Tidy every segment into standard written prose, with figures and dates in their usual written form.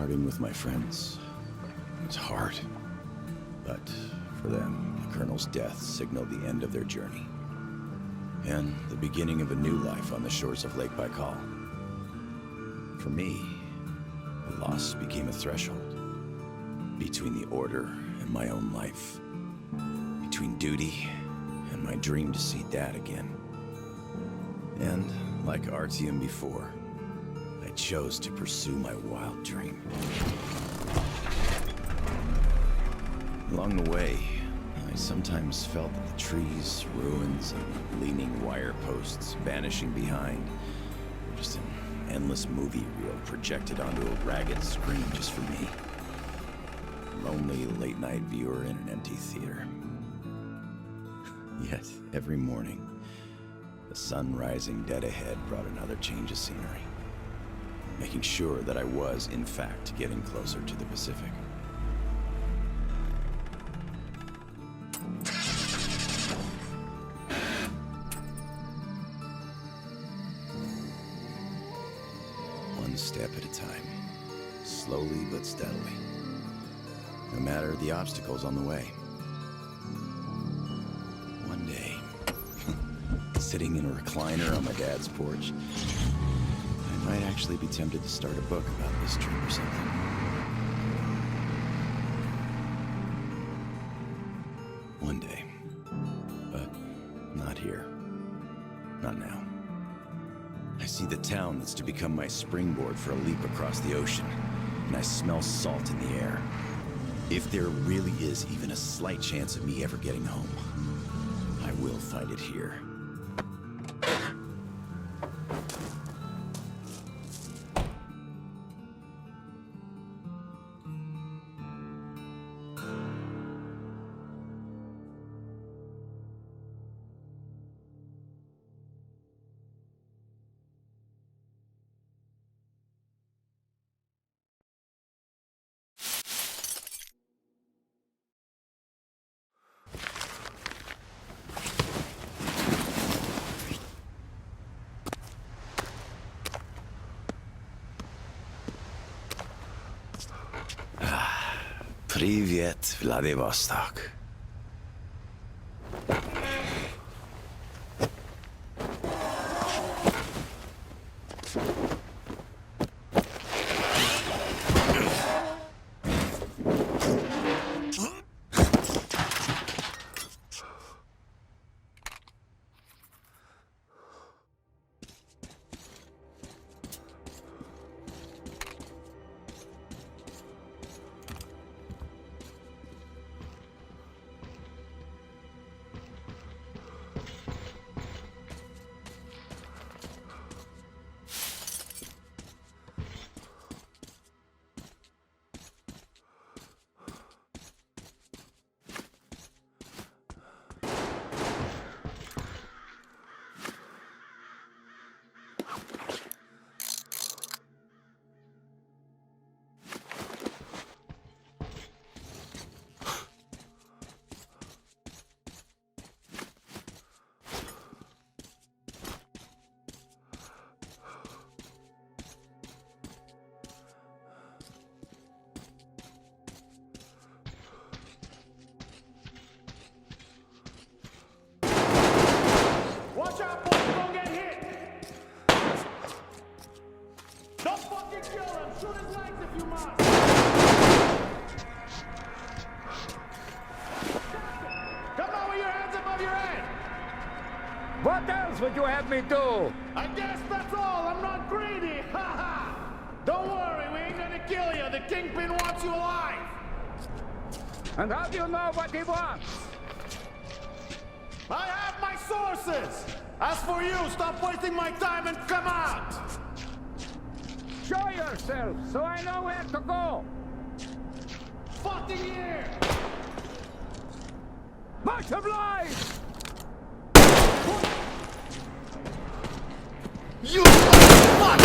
Parting with my friends was hard, but for them, the Colonel's death signaled the end of their journey, and the beginning of a new life on the shores of Lake Baikal. For me, the loss became a threshold between the Order and my own life, between duty and my dream to see Dad again. And, like Artyom before, I chose to pursue my wild dream. Along the way, I sometimes felt that the trees, ruins, and leaning wire posts vanishing behind were just an endless movie reel projected onto a ragged screen just for me. A lonely late-night viewer in an empty theater. Yet, every morning, the sun rising dead ahead brought another change of scenery, making sure that I was, in fact, getting closer to the Pacific. One step at a time, slowly but steadily, no matter the obstacles on the way. One day, sitting in a recliner on my dad's porch, I might actually be tempted to start a book about this trip or something. One day. But not here. Not now. I see the town that's to become my springboard for a leap across the ocean, and I smell salt in the air. If there really is even a slight chance of me ever getting home, I will find it here. Привет, Vladivostok. Watch out, boys, don't get hit! Don't fucking kill him! Shoot his legs if you must! Come on with your hands above your head! What else would you have me do? I guess that's all! I'm not greedy! Ha ha! Don't worry, we ain't gonna kill you! The Kingpin wants you alive! And how do you know what he wants? I have my sources! As for you, stop wasting my time and come out! Show yourself, so I know where to go! Fucking here! Much obliged! You fuck!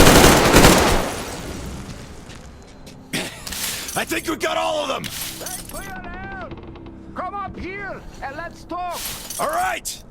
I think we got all of them! Let's clear out! Come up here and let's talk! All right!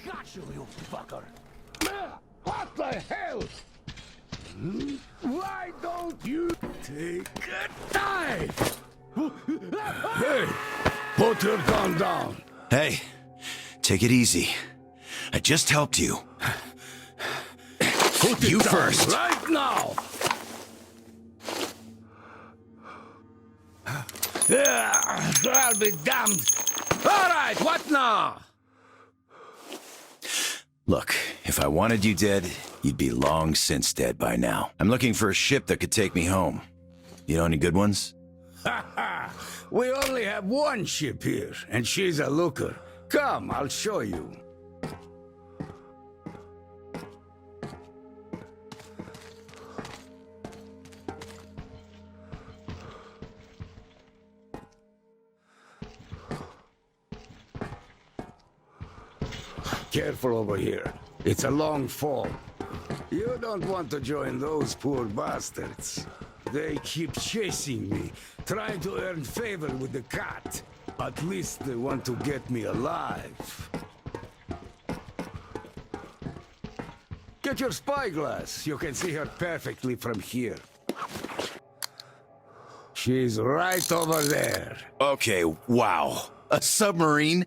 got you, you fucker! What the hell? Why don't you take a dive? Hey, put your gun down. Hey, take it easy. I just helped you. Put it You down first. right now. Yeah, I'll be damned. All right, what now? Look, if I wanted you dead, you'd be long since dead by now. I'm looking for a ship that could take me home. You know any good ones? We only have one ship here, and she's a looker. Come, I'll show you. Careful over here. It's a long fall. You don't want to join those poor bastards. They keep chasing me, trying to earn favor with the cat. At least they want to get me alive. Get your spyglass. You can see her perfectly from here. She's right over there. Okay, wow. A submarine?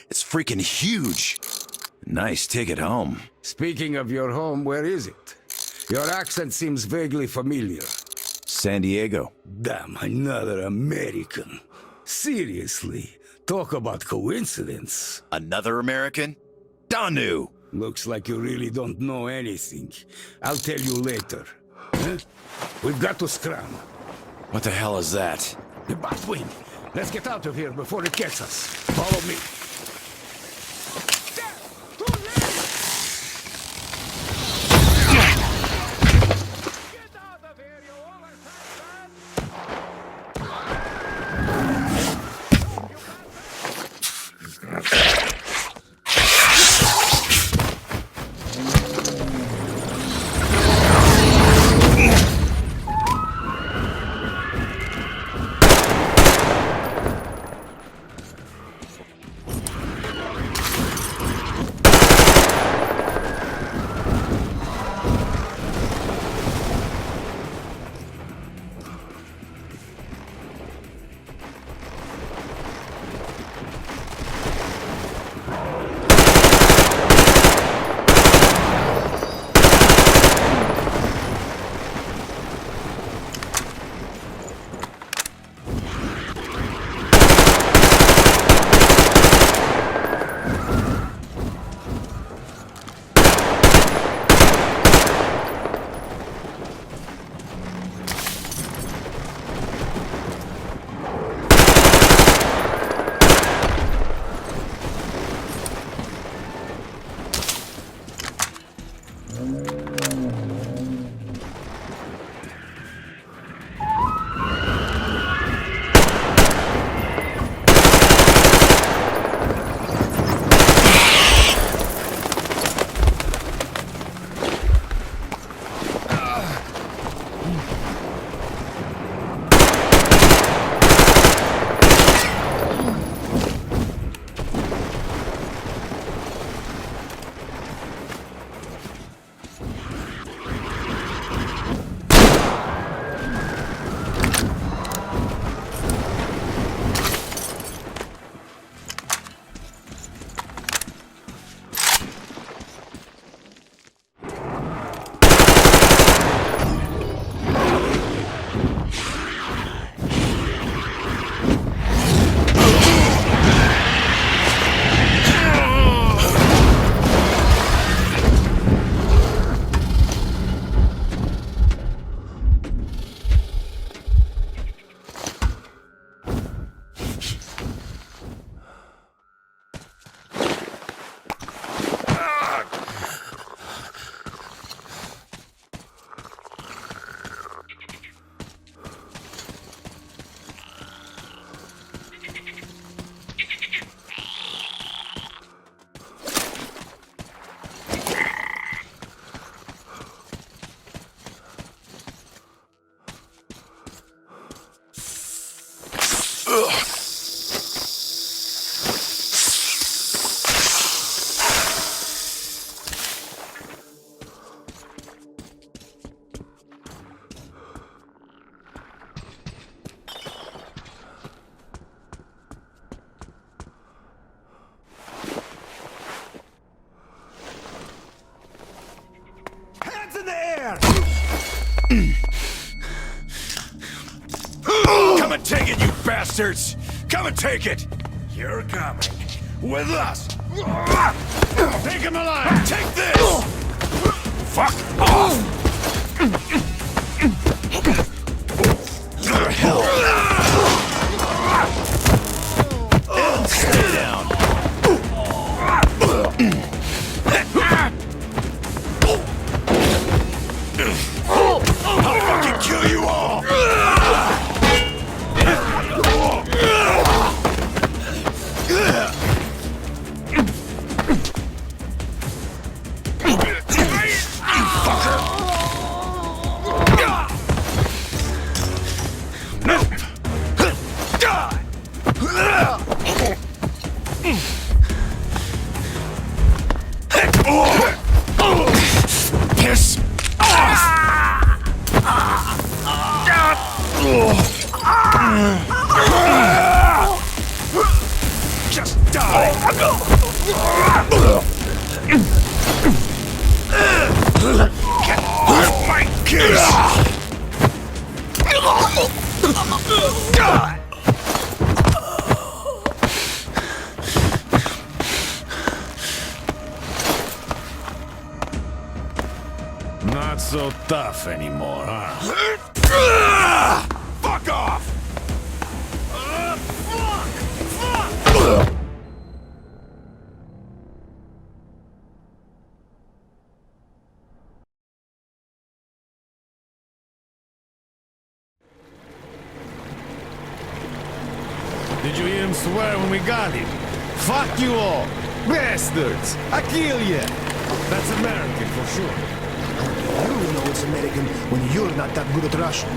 It's freaking huge. Nice ticket home. Speaking of your home, where is it? Your accent seems vaguely familiar. San Diego. Damn, another American. Seriously, talk about coincidence. Another American? Danu! Looks like you really don't know anything. I'll tell you later. Huh? We've got to scram. What the hell is that? The Batwing. Let's get out of here before it gets us. Follow me. Come and take it, you bastards! Come and take it! You're coming. With us! Take him alive! Take this! Fuck off! For hell! Stay down! I'll fucking kill you all! Piss off! Just die! Get off my case! Not so tough anymore, huh? Fuck off! Did you hear him swear when we got him? Fuck you all! Bastards! I kill ya! That's American for sure. You know it's American when you're not that good at Russian.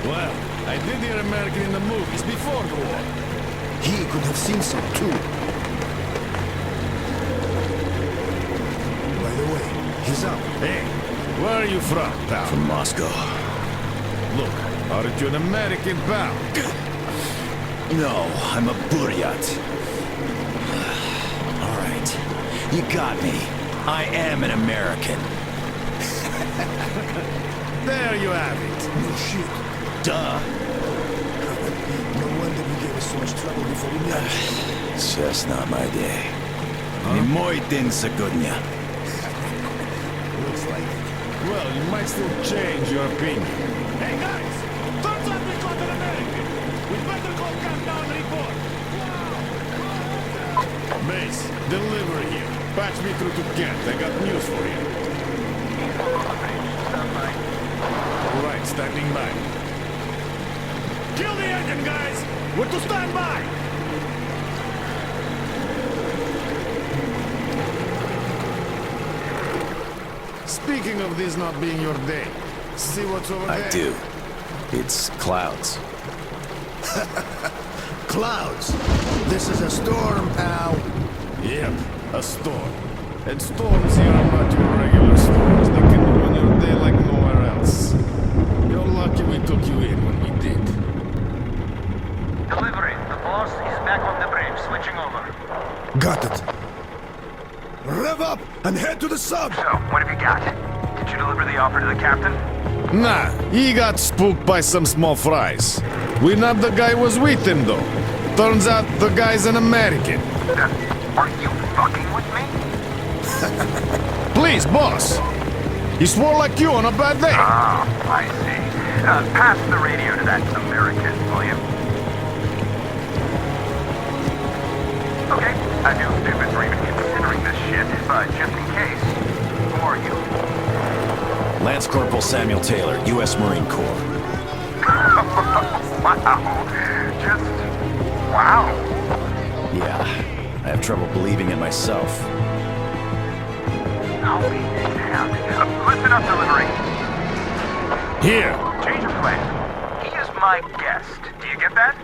Well, I did hear American in the movies before the war. He could have seen some too. By the way, he's up. Hey, where are you from, pal? From Moscow. Look, aren't you an American, pal? No, I'm a Buryat. All right, you got me. I am an American. There you have it. No shit. Duh. No wonder you gave us so much trouble before we met. It's just not my day. Не мой день сегодня. Looks like it. Well, you might still change your opinion. Hey, guys! Turns out we got an American! We better go camp down and report! Mace, deliver here. Patch me through to Kent. I got news for you. All right, standing by. Kill the engine, guys! We're to stand by! Speaking of this not being your day, see what's over there? I do. It's clouds. Clouds. This is a storm, pal. Yep, a storm. And storms here are not your regular storms. They can ruin your day like nowhere else. You're lucky we took you in when we did. Delivery. The boss is back on the bridge, switching over. Got it. Rev up and head to the sub. So, what have you got? Did you deliver the offer to the captain? Nah, he got spooked by some small fries. We nabbed the guy who was with him, though. Turns out the guy's an American. Are you fucking with me? Please, boss. He swore like you on a bad day. Ah, I see. Pass the radio to that American, will you? Okay, I knew stupid for even considering this shit, but just in case, who are you? Lance Corporal Samuel Taylor, U.S. Marine Corps. Wow. Just... wow. Yeah, I have trouble believing it myself. Holy damn. Listen up, delivery. Here. Change of plan. He is my guest. Do you get that?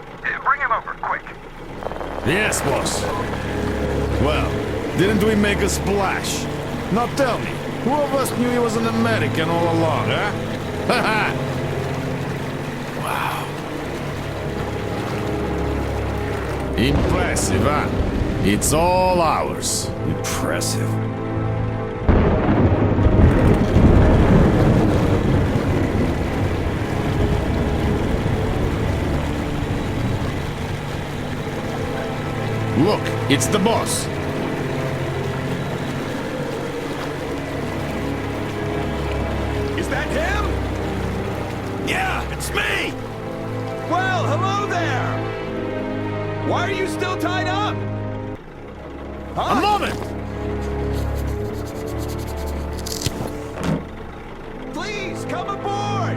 Bring him over, quick. Yes, boss. Well, didn't we make a splash? Now tell me, who of us knew he was an American all along, huh? Ha Wow. Impressive, huh? It's all ours. Impressive. It's the boss. Is that him? Yeah, it's me! Well, hello there! Why are you still tied up? A moment! Please, come aboard!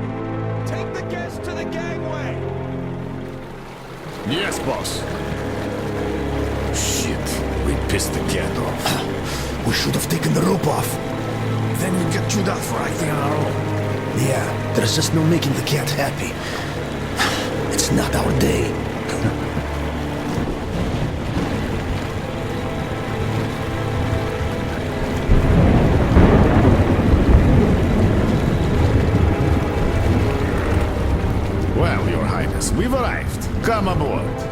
Take the guests to the gangway! Yes, boss. Shit, we pissed the cat off. We should have taken the rope off. Then we get chewed out for acting on our own. Yeah, there's just no making the cat happy. It's not our day. Well, Your Highness, we've arrived. Come aboard.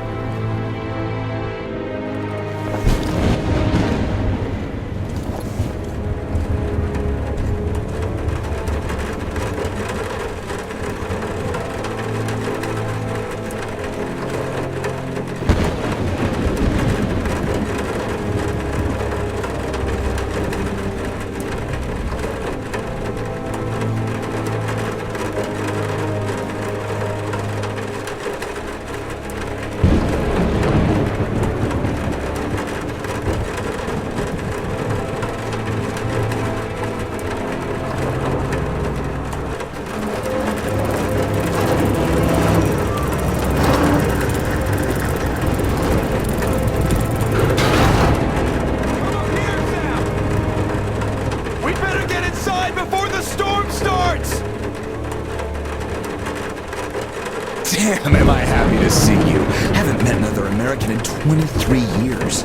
Damn, am I happy to see you. Haven't met another American in 23 years.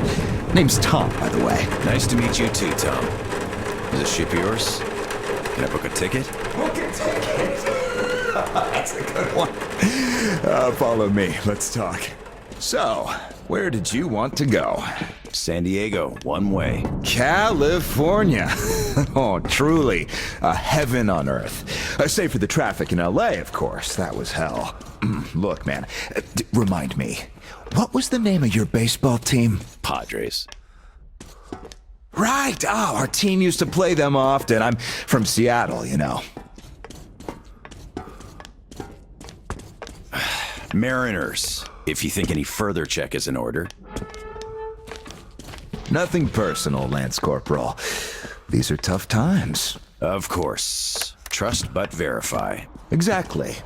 Name's Tom, by the way. Nice to meet you too, Tom. Is this ship yours? Can I book a ticket? Book a ticket? That's a good one. Follow me. Let's talk. So, where did you want to go? San Diego, one way. California. Oh, truly a heaven on earth. Save for the traffic in LA, of course. That was hell. Look, man, remind me, what was the name of your baseball team? Padres. Right. Oh, our team used to play them often. I'm from Seattle, you know. Mariners, if you think any further check is in order. Nothing personal, Lance Corporal. These are tough times. Of course. Trust but verify. Exactly.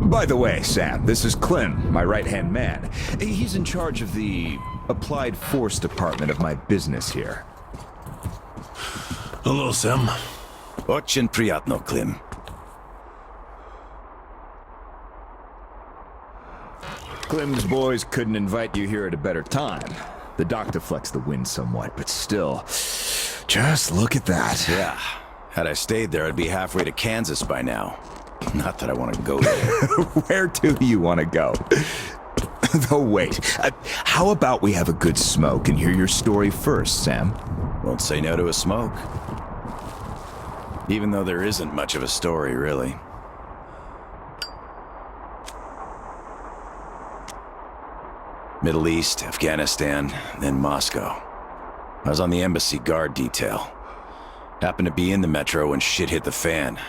By the way, Sam, this is Clem, my right-hand man. He's in charge of the Applied Force department of my business here. Hello, Sam. Очень приятно, Clem. Clem's boys couldn't invite you here at a better time. The doctor flexed the wind somewhat, but still, just look at that. Yeah. Had I stayed there, I'd be halfway to Kansas by now. Not that I want to go there. Where do you want to go? Oh, wait. How about we have a good smoke and hear your story first, Sam? Won't say no to a smoke. Even though there isn't much of a story, really. Middle East, Afghanistan, then Moscow. I was on the embassy guard detail. Happened to be in the metro when shit hit the fan.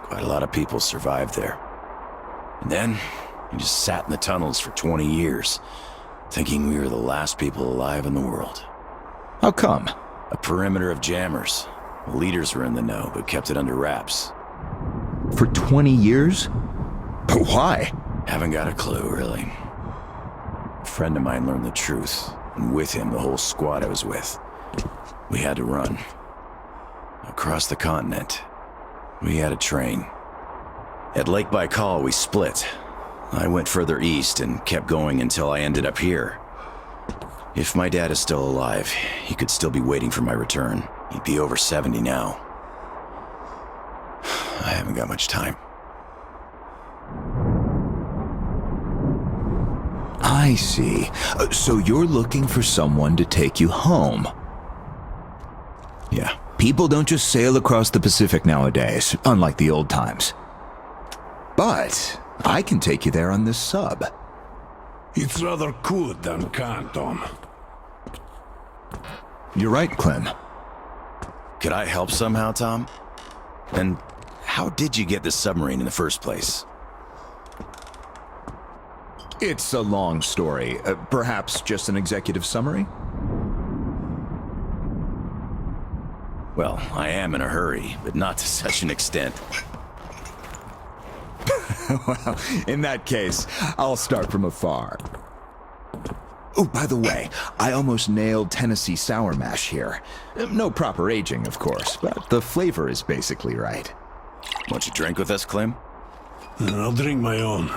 Quite a lot of people survived there. And then, we just sat in the tunnels for 20 years, thinking we were the last people alive in the world. How come? A perimeter of jammers. The leaders were in the know, but kept it under wraps. For 20 years? But why? Haven't got a clue, really. A friend of mine learned the truth, and with him, the whole squad I was with. We had to run. Across the continent. We had a train. At Lake Baikal, we split. I went further east and kept going until I ended up here. If my dad is still alive, he could still be waiting for my return. He'd be over 70 now. I haven't got much time. I see. So you're looking for someone to take you home. Yeah. People don't just sail across the Pacific nowadays, unlike the old times. But I can take you there on this sub. It's rather could than can, Tom. You're right, Clem. Could I help somehow, Tom? And how did you get the submarine in the first place? It's a long story. Perhaps just an executive summary? Well, I am in a hurry, but not to such an extent. Well, in that case, I'll start from afar. Oh, by the way, I almost nailed Tennessee sour mash here. No proper aging, of course, but the flavor is basically right. Want you drink with us, Clem? I'll drink my own.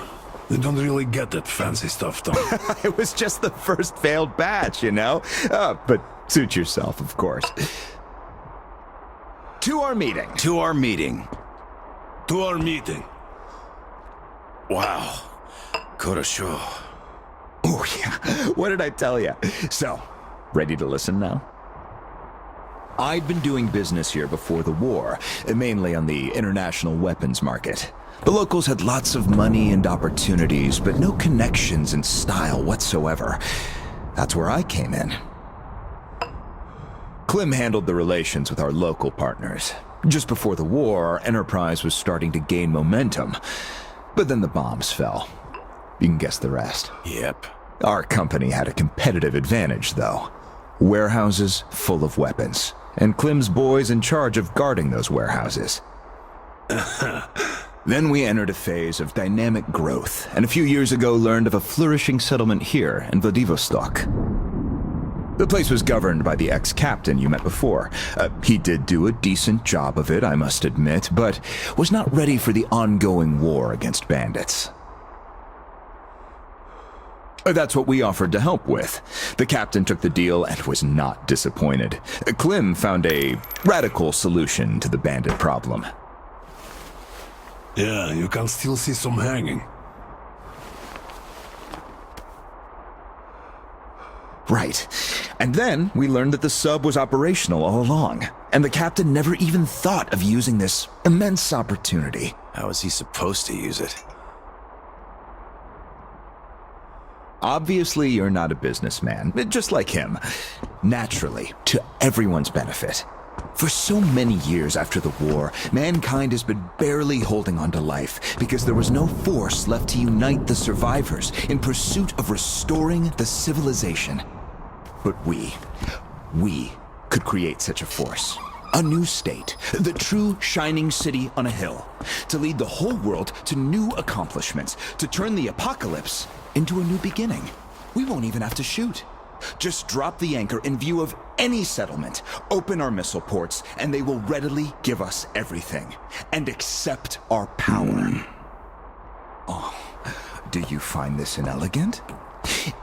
They don't really get that fancy stuff, Tom. It was just the first failed batch, you know? But suit yourself, of course. To our meeting. To our meeting. To our meeting. Wow. Korosho. Oh, yeah. What did I tell you? So, ready to listen now? I'd been doing business here before the war, mainly on the international weapons market. The locals had lots of money and opportunities, but no connections and style whatsoever. That's where I came in. Clem handled the relations with our local partners. Just before the war, our enterprise was starting to gain momentum. But then the bombs fell. You can guess the rest. Yep. Our company had a competitive advantage, though. Warehouses full of weapons, and Clem's boys in charge of guarding those warehouses. Then we entered a phase of dynamic growth, and a few years ago learned of a flourishing settlement here in Vladivostok. The place was governed by the ex-captain you met before. He did do a decent job of it, I must admit, but was not ready for the ongoing war against bandits. That's what we offered to help with. The captain took the deal and was not disappointed. Clem found a radical solution to the bandit problem. Yeah, you can still see some hanging. Right. And then we learned that the sub was operational all along, and the captain never even thought of using this immense opportunity. How is he supposed to use it? Obviously, you're not a businessman, just like him. Naturally, to everyone's benefit. For so many years after the war, mankind has been barely holding on to life because there was no force left to unite the survivors in pursuit of restoring the civilization. But we could create such a force. A new state, the true shining city on a hill, to lead the whole world to new accomplishments, to turn the apocalypse into a new beginning. We won't even have to shoot. Just drop the anchor in view of any settlement, open our missile ports, and they will readily give us everything, and accept our power. Oh, do you find this inelegant?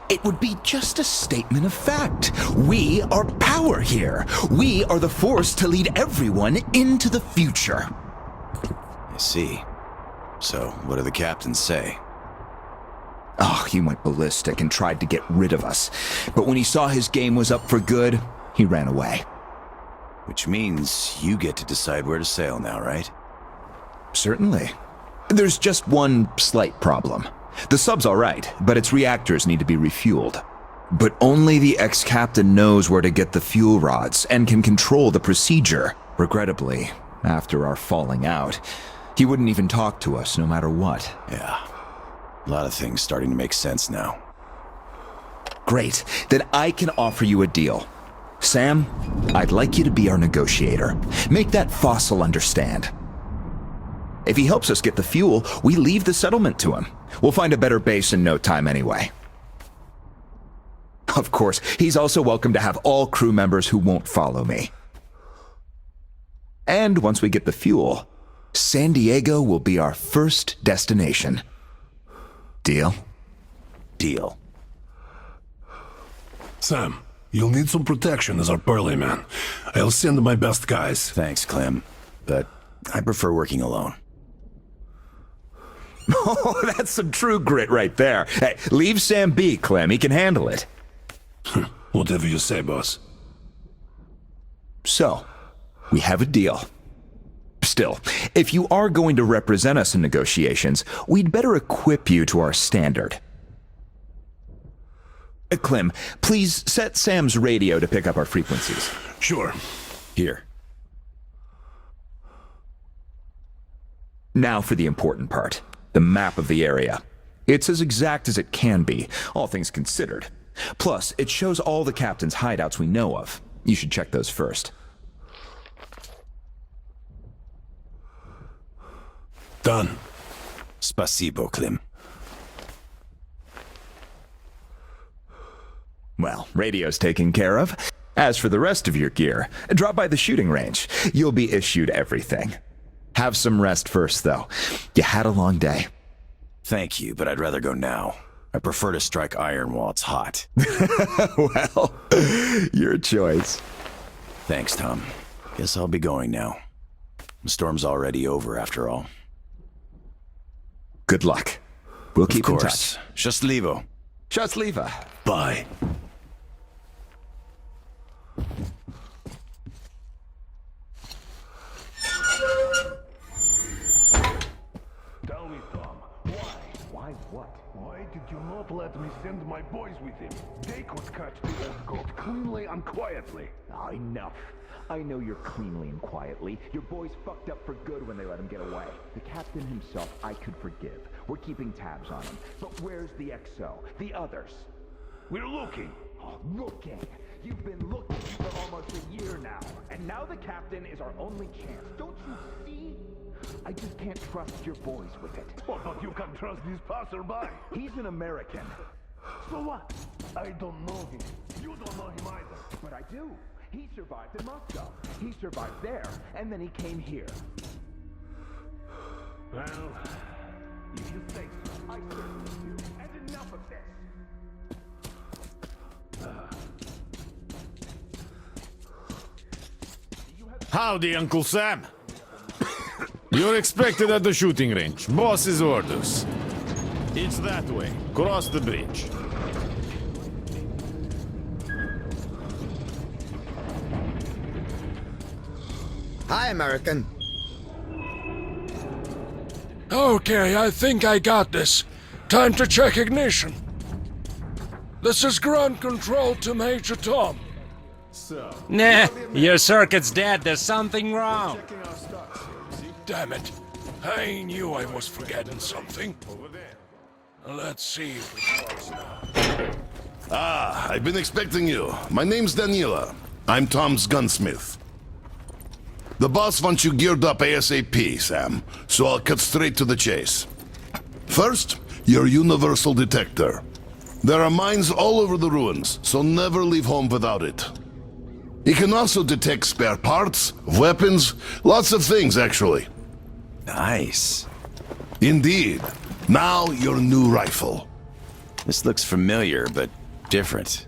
It would be just a statement of fact. We are power here. We are the force to lead everyone into the future. I see. So, what do the captains say? Oh, he went ballistic and tried to get rid of us. But when he saw his game was up for good, he ran away. Which means you get to decide where to sail now, right? Certainly. There's just one slight problem. The sub's all right, but its reactors need to be refueled. But only the ex-captain knows where to get the fuel rods and can control the procedure. Regrettably, after our falling out, he wouldn't even talk to us no matter what. Yeah. A lot of things starting to make sense now. Great. Then I can offer you a deal. Sam, I'd like you to be our negotiator. Make that fossil understand. If he helps us get the fuel, we leave the settlement to him. We'll find a better base in no time anyway. Of course, he's also welcome to have all crew members who won't follow me. And once we get the fuel, San Diego will be our first destination. Deal? Deal. Sam, you'll need some protection as our burly man. I'll send my best guys. Thanks, Clem. But I prefer working alone. Oh, that's some true grit right there. Hey, leave Sam be, Clem. He can handle it. Whatever you say, boss. So, we have a deal. Still, if you are going to represent us in negotiations, we'd better equip you to our standard. Clem, please set Sam's radio to pick up our frequencies. Sure. Here. Now for the important part. The map of the area. It's as exact as it can be, all things considered. Plus, it shows all the captain's hideouts we know of. You should check those first. Done. Spasibo, Klim. Well, radio's taken care of. As for the rest of your gear, drop by the shooting range. You'll be issued everything. Have some rest first, though. You had a long day. Thank you, but I'd rather go now. I prefer to strike iron while it's hot. Well, your choice. Thanks, Tom. Guess I'll be going now. The storm's already over, after all. Good luck. We'll keep in touch. Счастливо. Счастливо. Bye. Tell me, Tom, why? Why what? Why did you not let me send my boys with him? They could catch the old goat cleanly and quietly. Oh, enough. I know you're cleanly and quietly. Your boys fucked up for good when they let him get away. The captain himself I could forgive. We're keeping tabs on him. But where's the XO? The others? We're looking. Oh, looking. You've been looking for almost a year now. And now the captain is our only chance. Don't you see? I just can't trust your boys with it. Oh, but you can trust this passerby. He's an American. So what? I don't know him. You don't know him either. But I do. He survived in Moscow. He survived there, and then he came here. Well, if you say so. I certainly do. And enough of this. Howdy, Uncle Sam. You're expected at the shooting range. Boss's orders. It's that way. Cross the bridge. Hi, American. Okay, I think I got this. Time to check ignition. This is ground control to Major Tom. Nah, your circuit's dead. There's something wrong. Damn it. I knew I was forgetting something. Let's see if it works now. Ah, I've been expecting you. My name's Daniela. I'm Tom's gunsmith. The boss wants you geared up ASAP, Sam, so I'll cut straight to the chase. First, your universal detector. There are mines all over the ruins, so never leave home without it. It can also detect spare parts, weapons, lots of things, actually. Nice. Indeed. Now, your new rifle. This looks familiar, but different.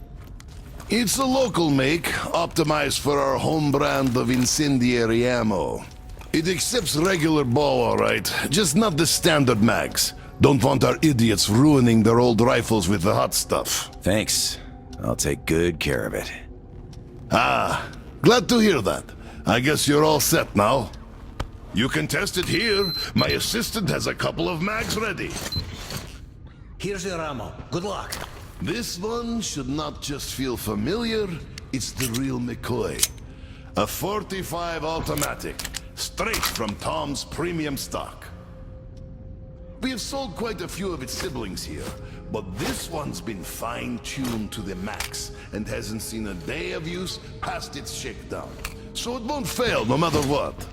It's a local make, optimized for our home brand of incendiary ammo. It accepts regular bow, alright, just not the standard mags. Don't want our idiots ruining their old rifles with the hot stuff. Thanks. I'll take good care of it. Ah, glad to hear that. I guess you're all set now. You can test it here. My assistant has a couple of mags ready. Here's your ammo. Good luck. This one should not just feel familiar, it's the real McCoy. A 45 automatic, straight from Tom's premium stock. We have sold quite a few of its siblings here, but this one's been fine-tuned to the max and hasn't seen a day of use past its shakedown. So it won't fail no matter what.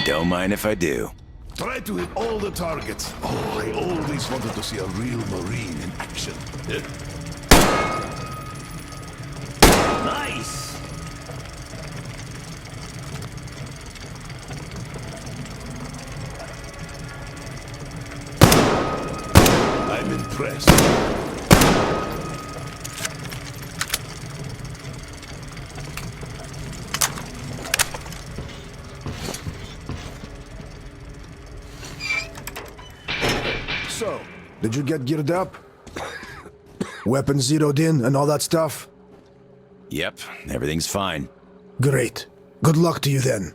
Don't mind if I do. Try to hit all the targets. Oh, I always wanted to see a real Marine in action. Nice! I'm impressed. So, did you get geared up? Weapons zeroed in and all that stuff? Yep, everything's fine. Great. Good luck to you then.